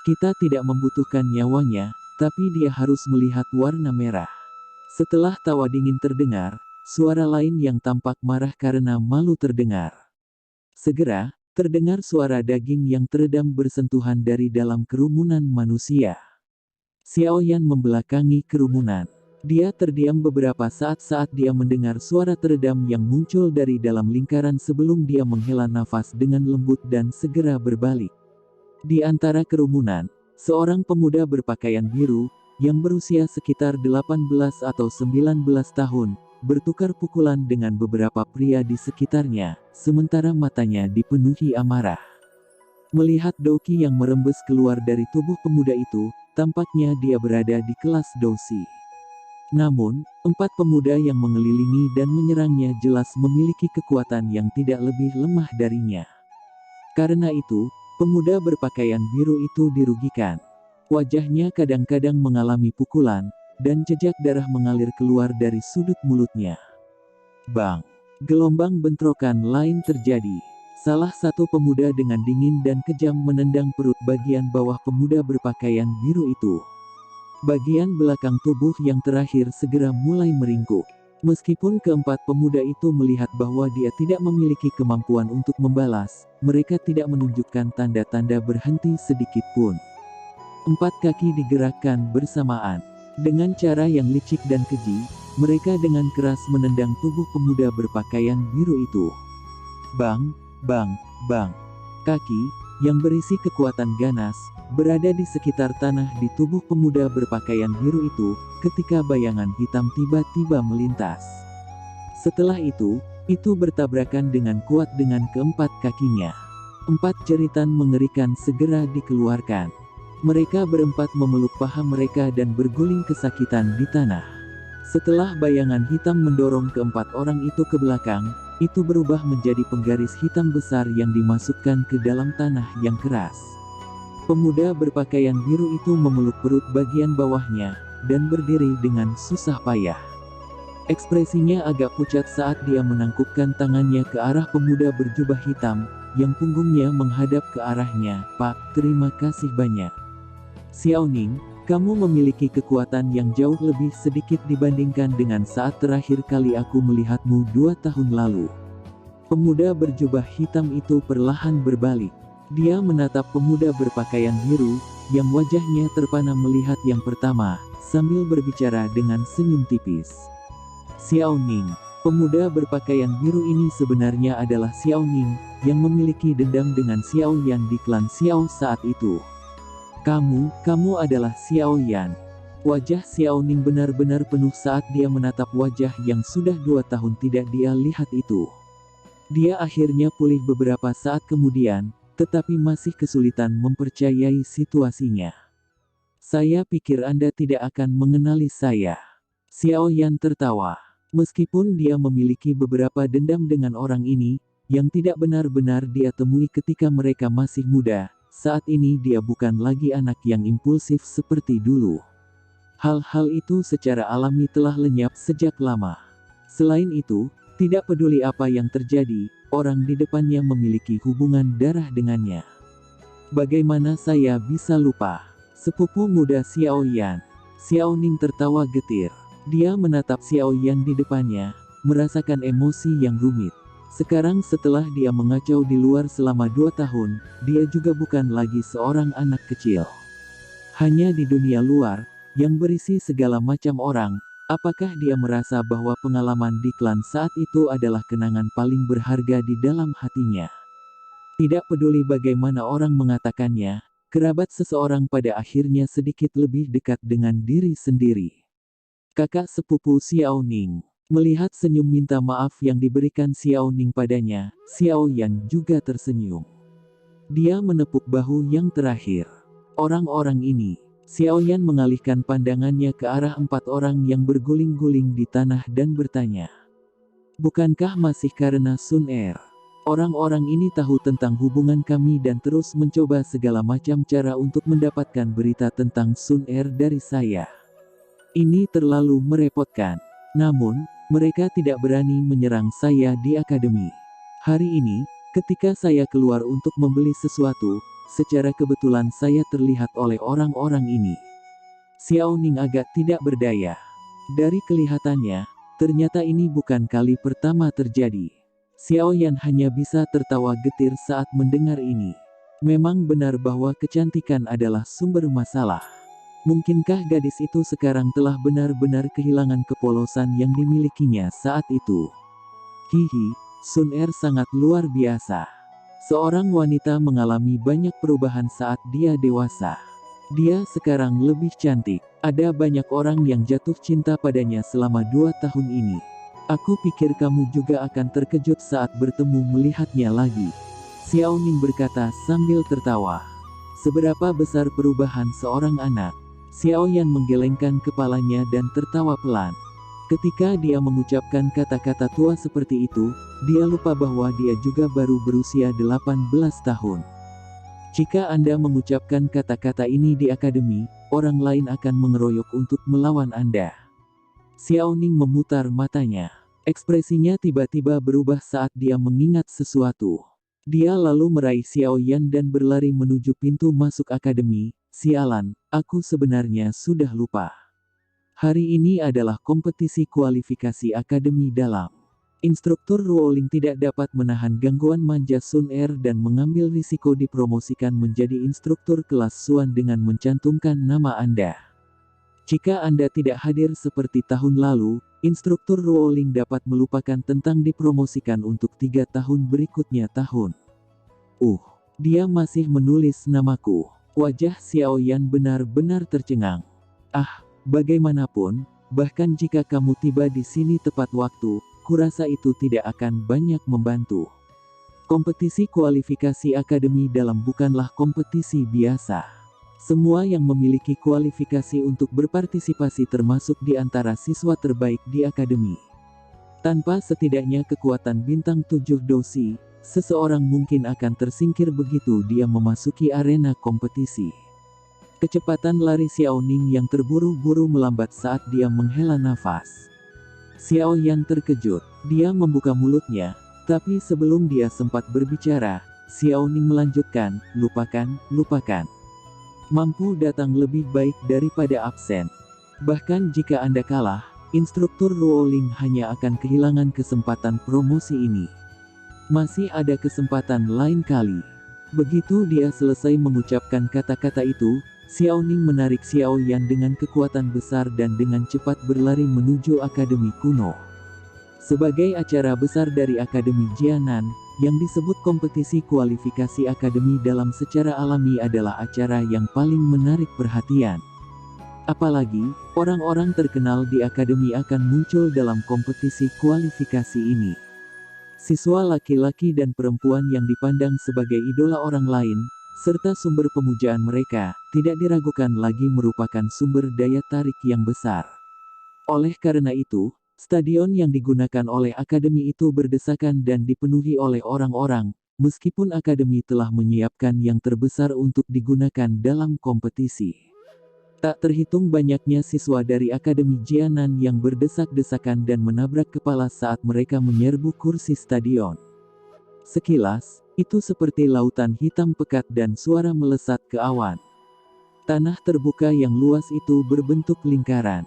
Kita tidak membutuhkan nyawanya, tapi dia harus melihat warna merah. Setelah tawa dingin terdengar, suara lain yang tampak marah karena malu terdengar. Segera, terdengar suara daging yang teredam bersentuhan dari dalam kerumunan manusia. Xiao Yan membelakangi kerumunan. Dia terdiam beberapa saat dia mendengar suara teredam yang muncul dari dalam lingkaran sebelum dia menghela nafas dengan lembut dan segera berbalik. Di antara kerumunan, seorang pemuda berpakaian biru, yang berusia sekitar 18 atau 19 tahun, bertukar pukulan dengan beberapa pria di sekitarnya, sementara matanya dipenuhi amarah. Melihat Douqi yang merembes keluar dari tubuh pemuda itu, tampaknya dia berada di kelas Douci. Namun, 4 pemuda yang mengelilingi dan menyerangnya jelas memiliki kekuatan yang tidak lebih lemah darinya. Karena itu, pemuda berpakaian biru itu dirugikan. Wajahnya kadang-kadang mengalami pukulan, dan jejak darah mengalir keluar dari sudut mulutnya. Bang! Gelombang bentrokan lain terjadi. Salah satu pemuda dengan dingin dan kejam menendang perut bagian bawah pemuda berpakaian biru itu. Bagian belakang tubuh yang terakhir segera mulai meringkuk. Meskipun keempat pemuda itu melihat bahwa dia tidak memiliki kemampuan untuk membalas, mereka tidak menunjukkan tanda-tanda berhenti sedikit pun. Empat kaki digerakkan bersamaan. Dengan cara yang licik dan keji, mereka dengan keras menendang tubuh pemuda berpakaian biru itu. Bang, bang, bang. Kaki, yang berisi kekuatan ganas, berada di sekitar tanah di tubuh pemuda berpakaian biru itu, ketika bayangan hitam tiba-tiba melintas. Setelah itu bertabrakan dengan kuat dengan keempat kakinya. Empat jeritan mengerikan segera dikeluarkan. Mereka berempat memeluk paha mereka dan berguling kesakitan di tanah. Setelah bayangan hitam mendorong keempat orang itu ke belakang, itu berubah menjadi penggaris hitam besar yang dimasukkan ke dalam tanah yang keras. Pemuda berpakaian biru itu memeluk perut bagian bawahnya, dan berdiri dengan susah payah. Ekspresinya agak pucat saat dia menangkupkan tangannya ke arah pemuda berjubah hitam, yang punggungnya menghadap ke arahnya. "Pak, terima kasih banyak. Xiao Ning, kamu memiliki kekuatan yang jauh lebih sedikit dibandingkan dengan saat terakhir kali aku melihatmu 2 tahun lalu." Pemuda berjubah hitam itu perlahan berbalik. Dia menatap pemuda berpakaian biru, yang wajahnya terpana melihat yang pertama, sambil berbicara dengan senyum tipis. "Xiao Ning." Pemuda berpakaian biru ini sebenarnya adalah Xiao Ning, yang memiliki dendam dengan Xiao Yan di klan Xiao saat itu. Kamu adalah Xiao Yan." Wajah Xiao Ning benar-benar penuh saat dia menatap wajah yang sudah 2 tahun tidak dia lihat itu. Dia akhirnya pulih beberapa saat kemudian, tetapi masih kesulitan mempercayai situasinya. "Saya pikir Anda tidak akan mengenali saya." Xiao Yan tertawa. Meskipun dia memiliki beberapa dendam dengan orang ini, yang tidak benar-benar dia temui ketika mereka masih muda, saat ini dia bukan lagi anak yang impulsif seperti dulu. Hal-hal itu secara alami telah lenyap sejak lama. Selain itu, tidak peduli apa yang terjadi, orang di depannya memiliki hubungan darah dengannya. "Bagaimana saya bisa lupa? Sepupu muda Xiao Yan." Xiao Ning tertawa getir. Dia menatap Xiao Yan di depannya, merasakan emosi yang rumit. Sekarang setelah dia mengacau di luar selama 2 tahun, dia juga bukan lagi seorang anak kecil. Hanya di dunia luar, yang berisi segala macam orang, apakah dia merasa bahwa pengalaman di klan saat itu adalah kenangan paling berharga di dalam hatinya? Tidak peduli bagaimana orang mengatakannya, kerabat seseorang pada akhirnya sedikit lebih dekat dengan diri sendiri. Kakak sepupu Xiao Ning. Melihat senyum minta maaf yang diberikan Xiao Ning padanya, Xiao Yan juga tersenyum. Dia menepuk bahu yang terakhir. Orang-orang ini. Xiao Yan mengalihkan pandangannya ke arah 4 orang yang berguling-guling di tanah dan bertanya. "Bukankah masih karena Sun Er? Orang-orang ini tahu tentang hubungan kami dan terus mencoba segala macam cara untuk mendapatkan berita tentang Sun Er dari saya. Ini terlalu merepotkan. Namun, mereka tidak berani menyerang saya di akademi. Hari ini, ketika saya keluar untuk membeli sesuatu, secara kebetulan saya terlihat oleh orang-orang ini." Xiao Ning agak tidak berdaya. Dari kelihatannya, ternyata ini bukan kali pertama terjadi. Xiao Yan hanya bisa tertawa getir saat mendengar ini. Memang benar bahwa kecantikan adalah sumber masalah. Mungkinkah gadis itu sekarang telah benar-benar kehilangan kepolosan yang dimilikinya saat itu? Hihi, Sun Er sangat luar biasa. Seorang wanita mengalami banyak perubahan saat dia dewasa. Dia sekarang lebih cantik. Ada banyak orang yang jatuh cinta padanya selama 2 tahun ini. Aku pikir kamu juga akan terkejut saat bertemu melihatnya lagi. Xiao Ning berkata sambil tertawa. Seberapa besar perubahan seorang anak? Xiao Yan menggelengkan kepalanya dan tertawa pelan. Ketika dia mengucapkan kata-kata tua seperti itu, dia lupa bahwa dia juga baru berusia 18 tahun. Jika Anda mengucapkan kata-kata ini di akademi, orang lain akan mengeroyok untuk melawan Anda. Xiao Ning memutar matanya. Ekspresinya tiba-tiba berubah saat dia mengingat sesuatu. Dia lalu meraih Xiao Yan dan berlari menuju pintu masuk akademi. "Sialan, aku sebenarnya sudah lupa. Hari ini adalah kompetisi kualifikasi akademi dalam. Instruktur Ruoling tidak dapat menahan gangguan manja Sun Er dan mengambil risiko dipromosikan menjadi instruktur kelas Suan dengan mencantumkan nama Anda. Jika Anda tidak hadir seperti tahun lalu, instruktur Ruoling dapat melupakan tentang dipromosikan untuk 3 tahun berikutnya tahun. Dia masih menulis namaku. Wajah Xiao Yan benar-benar tercengang. Bagaimanapun, bahkan jika kamu tiba di sini tepat waktu, kurasa itu tidak akan banyak membantu. Kompetisi kualifikasi akademi dalam bukanlah kompetisi biasa. Semua yang memiliki kualifikasi untuk berpartisipasi termasuk di antara siswa terbaik di akademi. Tanpa setidaknya kekuatan bintang 7 dosi, seseorang mungkin akan tersingkir begitu dia memasuki arena kompetisi. Kecepatan lari Xiao Ning yang terburu-buru melambat saat dia menghela nafas. Xiao Yan terkejut. Dia membuka mulutnya, tapi sebelum dia sempat berbicara, Xiao Ning melanjutkan, lupakan. Mampu datang lebih baik daripada absen. Bahkan jika Anda kalah, instruktur Ruoling hanya akan kehilangan kesempatan promosi ini. Masih ada kesempatan lain kali. Begitu dia selesai mengucapkan kata-kata itu, Xiao Ning menarik Xiao Yan dengan kekuatan besar dan dengan cepat berlari menuju Akademi Kuno. Sebagai acara besar dari Akademi Jianan, yang disebut kompetisi kualifikasi akademi dalam secara alami adalah acara yang paling menarik perhatian. Apalagi, orang-orang terkenal di akademi akan muncul dalam kompetisi kualifikasi ini. Siswa laki-laki dan perempuan yang dipandang sebagai idola orang lain, serta sumber pemujaan mereka, tidak diragukan lagi merupakan sumber daya tarik yang besar. Oleh karena itu, stadion yang digunakan oleh akademi itu berdesakan dan dipenuhi oleh orang-orang, meskipun akademi telah menyiapkan yang terbesar untuk digunakan dalam kompetisi. Tak terhitung banyaknya siswa dari Akademi Jianan yang berdesak-desakan dan menabrak kepala saat mereka menyerbu kursi stadion. Sekilas, itu seperti lautan hitam pekat dan suara melesat ke awan. Tanah terbuka yang luas itu berbentuk lingkaran.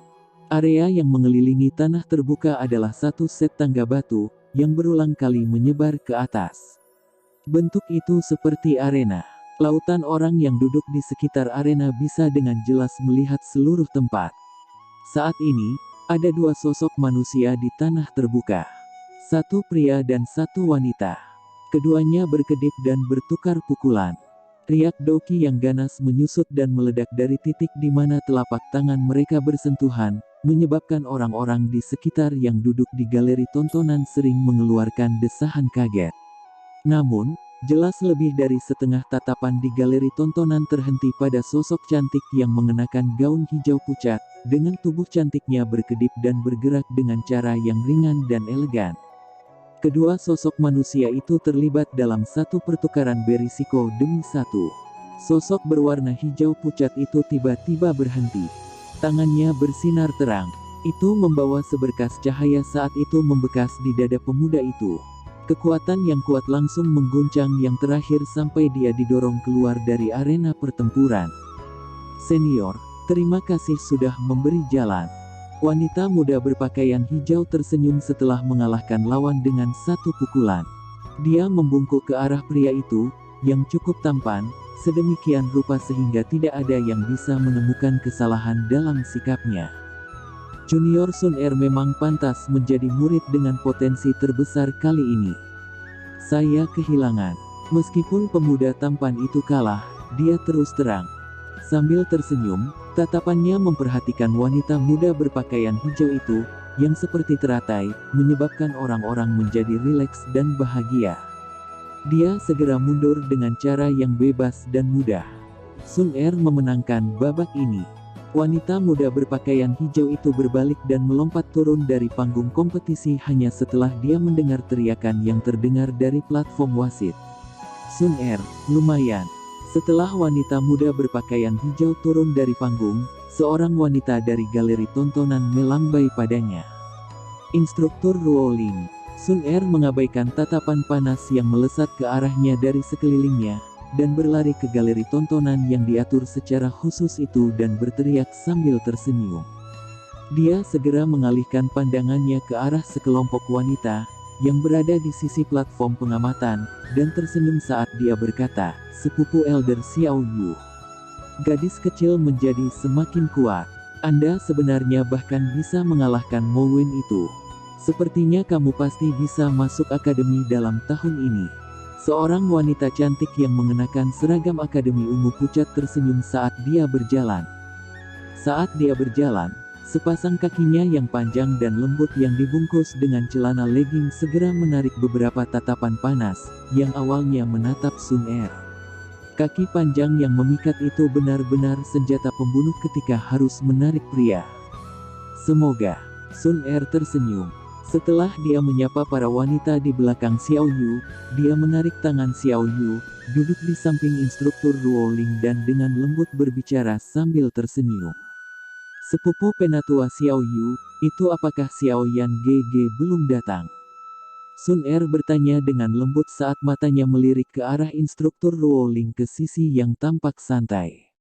Area yang mengelilingi tanah terbuka adalah satu set tangga batu, yang berulang kali menyebar ke atas. Bentuk itu seperti arena. Lautan orang yang duduk di sekitar arena bisa dengan jelas melihat seluruh tempat. Saat ini, ada 2 sosok manusia di tanah terbuka. Satu pria dan satu wanita. Keduanya berkedip dan bertukar pukulan. Riak Doki yang ganas menyusut dan meledak dari titik di mana telapak tangan mereka bersentuhan, menyebabkan orang-orang di sekitar yang duduk di galeri tontonan sering mengeluarkan desahan kaget. Namun, jelas lebih dari setengah tatapan di galeri tontonan terhenti pada sosok cantik yang mengenakan gaun hijau pucat, dengan tubuh cantiknya berkedip dan bergerak dengan cara yang ringan dan elegan. Kedua sosok manusia itu terlibat dalam satu pertukaran berisiko demi satu. Sosok berwarna hijau pucat itu tiba-tiba berhenti. Tangannya bersinar terang. Itu membawa seberkas cahaya saat itu membekas di dada pemuda itu. Kekuatan yang kuat langsung mengguncang yang terakhir sampai dia didorong keluar dari arena pertempuran. Senior, terima kasih sudah memberi jalan. Wanita muda berpakaian hijau tersenyum setelah mengalahkan lawan dengan satu pukulan. Dia membungkuk ke arah pria itu, yang cukup tampan, sedemikian rupa sehingga tidak ada yang bisa menemukan kesalahan dalam sikapnya. Junior Sun Er memang pantas menjadi murid dengan potensi terbesar kali ini. Saya kehilangan. Meskipun pemuda tampan itu kalah, dia terus terang. Sambil tersenyum, tatapannya memperhatikan wanita muda berpakaian hijau itu, yang seperti teratai, menyebabkan orang-orang menjadi rileks dan bahagia. Dia segera mundur dengan cara yang bebas dan mudah. Sun Er memenangkan babak ini. Wanita muda berpakaian hijau itu berbalik dan melompat turun dari panggung kompetisi hanya setelah dia mendengar teriakan yang terdengar dari platform wasit. Sun Er, lumayan. Setelah wanita muda berpakaian hijau turun dari panggung, seorang wanita dari galeri tontonan melambai padanya. Instruktur Ruoling. Sun Er mengabaikan tatapan panas yang melesat ke arahnya dari sekelilingnya, dan berlari ke galeri tontonan yang diatur secara khusus itu dan berteriak sambil tersenyum. Dia segera mengalihkan pandangannya ke arah sekelompok wanita yang berada di sisi platform pengamatan, dan tersenyum saat dia berkata, "Sepupu Elder Xiao Yu." Gadis kecil menjadi semakin kuat. "Anda sebenarnya bahkan bisa mengalahkan Mo Wen itu. Sepertinya kamu pasti bisa masuk akademi dalam tahun ini." Seorang wanita cantik yang mengenakan seragam akademi ungu pucat tersenyum saat dia berjalan. Saat dia berjalan, sepasang kakinya yang panjang dan lembut yang dibungkus dengan celana legging segera menarik beberapa tatapan panas, yang awalnya menatap Sun Er. Kaki panjang yang memikat itu benar-benar senjata pembunuh ketika harus menarik pria. "Semoga." Sun Er tersenyum. Setelah dia menyapa para wanita di belakang Xiao Yu, dia menarik tangan Xiao Yu, duduk di samping instruktur Ruoling dan dengan lembut berbicara sambil tersenyum. "Sepupu penatua Xiao Yu, itu apakah Xiao Yan Gege belum datang?" Sun Er bertanya dengan lembut saat matanya melirik ke arah instruktur Ruoling ke sisi yang tampak santai.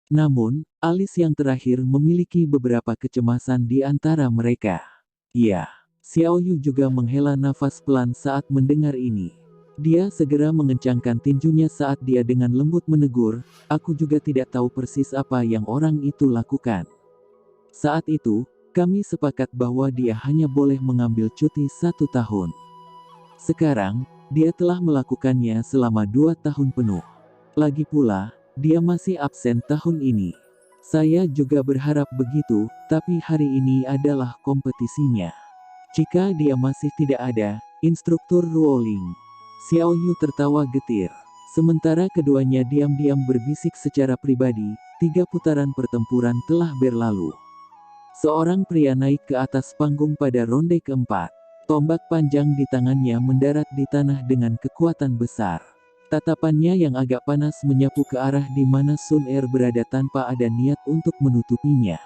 Namun, alis yang terakhir memiliki beberapa kecemasan di antara mereka. "Iya." Xiao Yu juga menghela nafas pelan saat mendengar ini. Dia segera mengencangkan tinjunya saat dia dengan lembut menegur, "Aku juga tidak tahu persis apa yang orang itu lakukan. Saat itu, kami sepakat bahwa dia hanya boleh mengambil cuti 1 tahun. Sekarang, dia telah melakukannya selama 2 tahun penuh. Lagi pula, dia masih absen tahun ini. Saya juga berharap begitu, tapi hari ini adalah kompetisinya. Jika dia masih tidak ada." Instruktur Ruoling. Xiao Yu tertawa getir. Sementara keduanya diam-diam berbisik secara pribadi, 3 putaran pertempuran telah berlalu. Seorang pria naik ke atas panggung pada ronde keempat. Tombak panjang di tangannya mendarat di tanah dengan kekuatan besar. Tatapannya yang agak panas menyapu ke arah di mana Sun Er berada tanpa ada niat untuk menutupinya.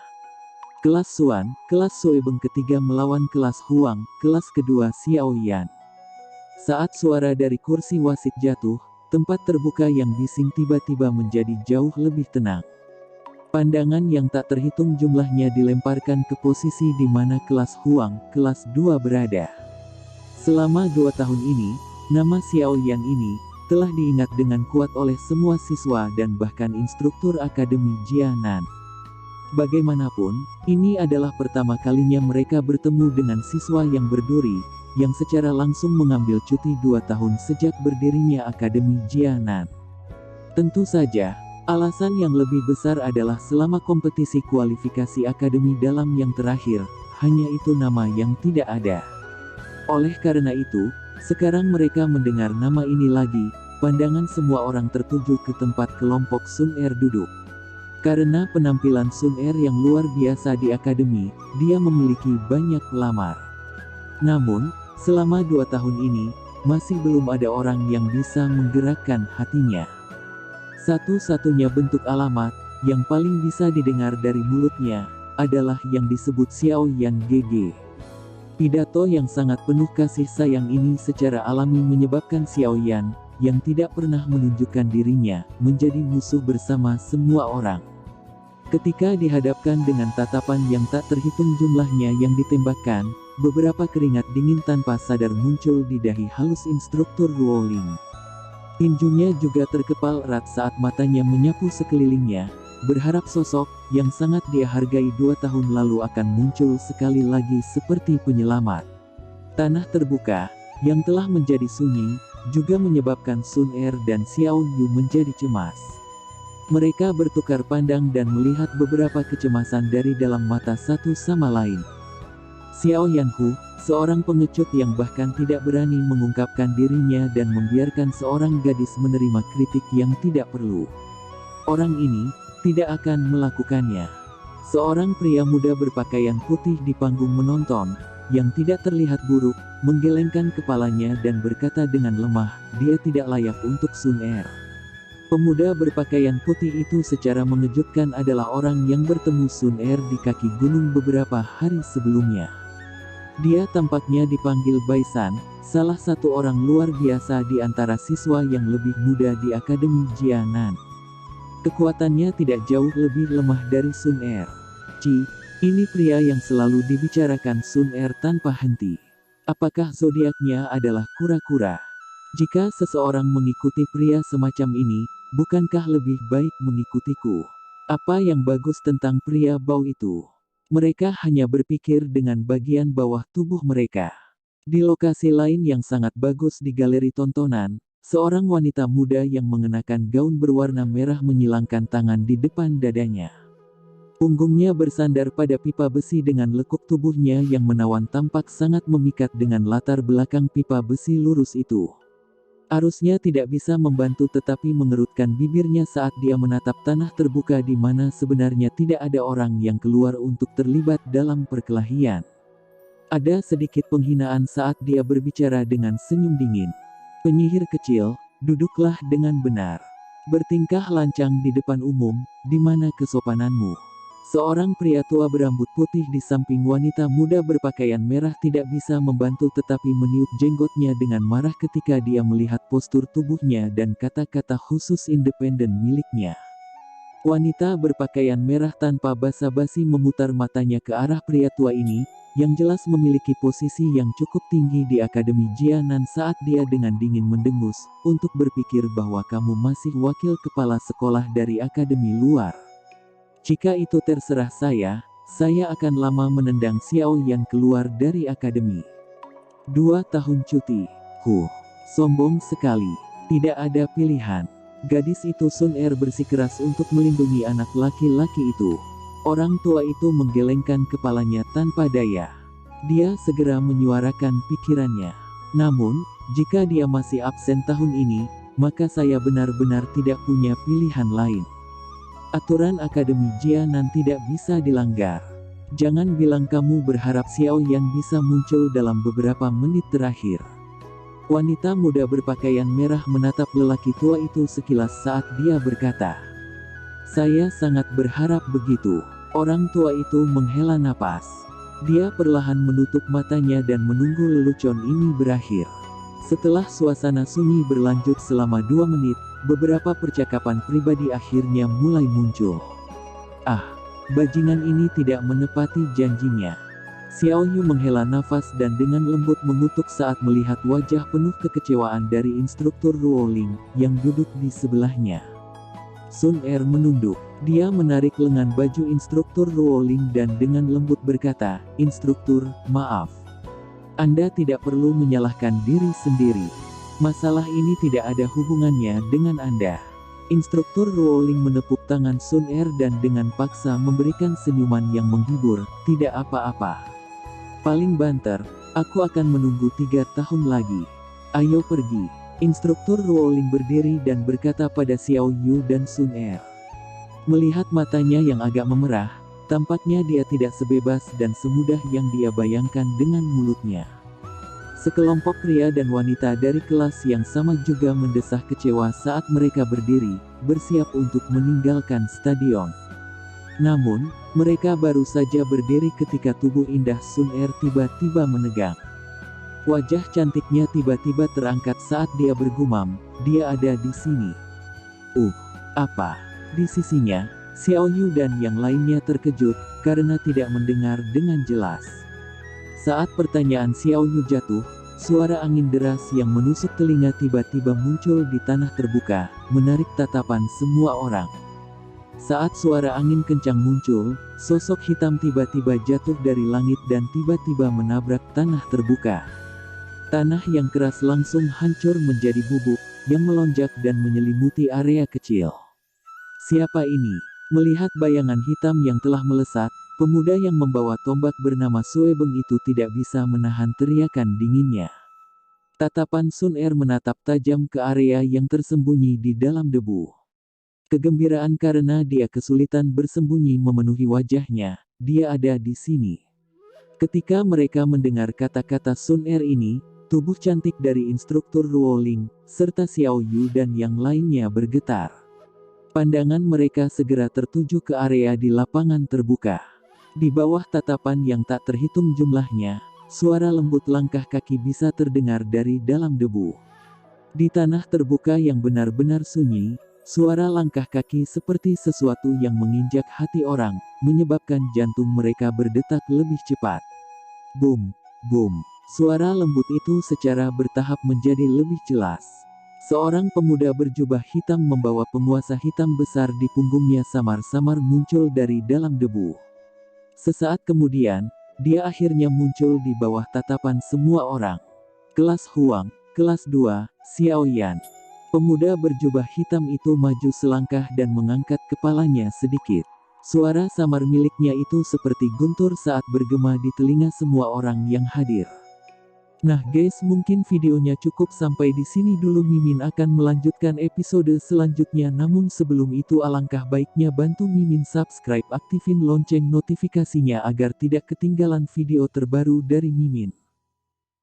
Kelas Xuan, kelas Soebeng ketiga melawan kelas Huang, kelas kedua Xiao Yan. Saat suara dari kursi wasit jatuh, tempat terbuka yang bising tiba-tiba menjadi jauh lebih tenang. Pandangan yang tak terhitung jumlahnya dilemparkan ke posisi di mana kelas Huang, kelas 2 berada. Selama 2 tahun ini, nama Xiao Yan ini telah diingat dengan kuat oleh semua siswa dan bahkan instruktur Akademi Jianan. Bagaimanapun, ini adalah pertama kalinya mereka bertemu dengan siswa yang berduri, yang secara langsung mengambil cuti 2 tahun sejak berdirinya Akademi Jianan. Tentu saja, alasan yang lebih besar adalah selama kompetisi kualifikasi akademi dalam yang terakhir, hanya itu nama yang tidak ada. Oleh karena itu, sekarang mereka mendengar nama ini lagi, pandangan semua orang tertuju ke tempat kelompok Sun Er duduk. Karena penampilan Sun Er yang luar biasa di akademi, dia memiliki banyak pelamar. Namun, selama 2 tahun ini, masih belum ada orang yang bisa menggerakkan hatinya. Satu-satunya bentuk alamat, yang paling bisa didengar dari mulutnya, adalah yang disebut Xiao Yan Gege. Pidato yang sangat penuh kasih sayang ini secara alami menyebabkan Xiao Yan, yang tidak pernah menunjukkan dirinya, menjadi musuh bersama semua orang. Ketika dihadapkan dengan tatapan yang tak terhitung jumlahnya yang ditembakkan, beberapa keringat dingin tanpa sadar muncul di dahi halus instruktur Ruoling. Tinjunya juga terkepal erat saat matanya menyapu sekelilingnya, berharap sosok yang sangat dia hargai 2 tahun lalu akan muncul sekali lagi seperti penyelamat. Tanah terbuka, yang telah menjadi sunyi, juga menyebabkan Sun Er dan Xiao Yu menjadi cemas. Mereka bertukar pandang dan melihat beberapa kecemasan dari dalam mata satu sama lain. Xiao Yanhu, seorang pengecut yang bahkan tidak berani mengungkapkan dirinya dan membiarkan seorang gadis menerima kritik yang tidak perlu. Orang ini tidak akan melakukannya. Seorang pria muda berpakaian putih di panggung menonton, yang tidak terlihat buruk, menggelengkan kepalanya dan berkata dengan lemah, "Dia tidak layak untuk Sun Er." Pemuda berpakaian putih itu secara mengejutkan adalah orang yang bertemu Sun Er di kaki gunung beberapa hari sebelumnya. Dia tampaknya dipanggil Baisan, salah satu orang luar biasa di antara siswa yang lebih muda di Akademi Jianan. Kekuatannya tidak jauh lebih lemah dari Sun Er. Ini pria yang selalu dibicarakan Sun Er tanpa henti. Apakah zodiaknya adalah kura-kura? Jika seseorang mengikuti pria semacam ini, bukankah lebih baik mengikutiku? Apa yang bagus tentang pria bau itu? Mereka hanya berpikir dengan bagian bawah tubuh mereka. Di lokasi lain yang sangat bagus di galeri tontonan, seorang wanita muda yang mengenakan gaun berwarna merah menyilangkan tangan di depan dadanya. Punggungnya bersandar pada pipa besi dengan lekuk tubuhnya yang menawan tampak sangat memikat dengan latar belakang pipa besi lurus itu. Arusnya tidak bisa membantu tetapi mengerutkan bibirnya saat dia menatap tanah terbuka di mana sebenarnya tidak ada orang yang keluar untuk terlibat dalam perkelahian. Ada sedikit penghinaan saat dia berbicara dengan senyum dingin. Penyihir kecil, duduklah dengan benar. Bertingkah lancang di depan umum, di mana kesopananmu? Seorang pria tua berambut putih di samping wanita muda berpakaian merah tidak bisa membantu tetapi meniup jenggotnya dengan marah ketika dia melihat postur tubuhnya dan kata-kata khusus independen miliknya. Wanita berpakaian merah tanpa basa-basi memutar matanya ke arah pria tua ini, yang jelas memiliki posisi yang cukup tinggi di Akademi Jianan saat dia dengan dingin mendengus, untuk berpikir bahwa kamu masih wakil kepala sekolah dari akademi luar. Jika itu terserah saya akan lama menendang Xiao Yan keluar dari akademi. 2 tahun cuti. Sombong sekali. Tidak ada pilihan. Gadis itu Sun Er bersikeras untuk melindungi anak laki-laki itu. Orang tua itu menggelengkan kepalanya tanpa daya. Dia segera menyuarakan pikirannya. Namun, jika dia masih absen tahun ini, maka saya benar-benar tidak punya pilihan lain. Aturan Akademi Jianan tidak bisa dilanggar. Jangan bilang kamu berharap Xiao Yan bisa muncul dalam beberapa menit terakhir. Wanita muda berpakaian merah menatap lelaki tua itu sekilas saat dia berkata, "Saya sangat berharap begitu." Orang tua itu menghela napas. Dia perlahan menutup matanya dan menunggu lelucon ini berakhir. Setelah suasana sunyi berlanjut selama 2 menit, beberapa percakapan pribadi akhirnya mulai muncul. Bajingan ini tidak menepati janjinya. Xiao Yu menghela nafas dan dengan lembut mengutuk saat melihat wajah penuh kekecewaan dari instruktur Ruoling, yang duduk di sebelahnya. Sun Er menunduk. Dia menarik lengan baju instruktur Ruoling dan dengan lembut berkata, "Instruktur, maaf. Anda tidak perlu menyalahkan diri sendiri. Masalah ini tidak ada hubungannya dengan Anda." Instruktur Ruoling menepuk tangan Sun Er dan dengan paksa memberikan senyuman yang menghibur, "Tidak apa-apa. Paling banter, aku akan menunggu 3 tahun lagi. Ayo pergi." Instruktur Ruoling berdiri dan berkata pada Xiao Yu dan Sun Er. Melihat matanya yang agak memerah, tampaknya dia tidak sebebas dan semudah yang dia bayangkan dengan mulutnya. Sekelompok pria dan wanita dari kelas yang sama juga mendesah kecewa saat mereka berdiri, bersiap untuk meninggalkan stadion. Namun, mereka baru saja berdiri ketika tubuh indah Sun Er tiba-tiba menegang. Wajah cantiknya tiba-tiba terangkat saat dia bergumam, "Dia ada di sini." Apa? Di sisinya, Xiao Yu dan yang lainnya terkejut, karena tidak mendengar dengan jelas. Saat pertanyaan Xiao Yu jatuh, suara angin deras yang menusuk telinga tiba-tiba muncul di tanah terbuka, menarik tatapan semua orang. Saat suara angin kencang muncul, sosok hitam tiba-tiba jatuh dari langit dan tiba-tiba menabrak tanah terbuka. Tanah yang keras langsung hancur menjadi bubuk, yang melonjak dan menyelimuti area kecil. Siapa ini? Melihat bayangan hitam yang telah melesat, pemuda yang membawa tombak bernama Suebeng itu tidak bisa menahan teriakan dinginnya. Tatapan Sun Er menatap tajam ke area yang tersembunyi di dalam debu. Kegembiraan karena dia kesulitan bersembunyi memenuhi wajahnya, dia ada di sini. Ketika mereka mendengar kata-kata Sun Er ini, tubuh cantik dari instruktur Ruoling, serta Xiao Yu dan yang lainnya bergetar. Pandangan mereka segera tertuju ke area di lapangan terbuka. Di bawah tatapan yang tak terhitung jumlahnya, suara lembut langkah kaki bisa terdengar dari dalam debu. Di tanah terbuka yang benar-benar sunyi, suara langkah kaki seperti sesuatu yang menginjak hati orang, menyebabkan jantung mereka berdetak lebih cepat. Boom, boom. Suara lembut itu secara bertahap menjadi lebih jelas. Seorang pemuda berjubah hitam membawa penguasa hitam besar di punggungnya samar-samar muncul dari dalam debu. Sesaat kemudian, dia akhirnya muncul di bawah tatapan semua orang. Kelas Huang, kelas 2, Xiao Yan. Pemuda berjubah hitam itu maju selangkah dan mengangkat kepalanya sedikit. Suara samar miliknya itu seperti guntur saat bergema di telinga semua orang yang hadir. Nah guys, mungkin videonya cukup sampai di sini dulu. Mimin akan melanjutkan episode selanjutnya, namun sebelum itu alangkah baiknya bantu Mimin subscribe, aktifin lonceng notifikasinya agar tidak ketinggalan video terbaru dari Mimin.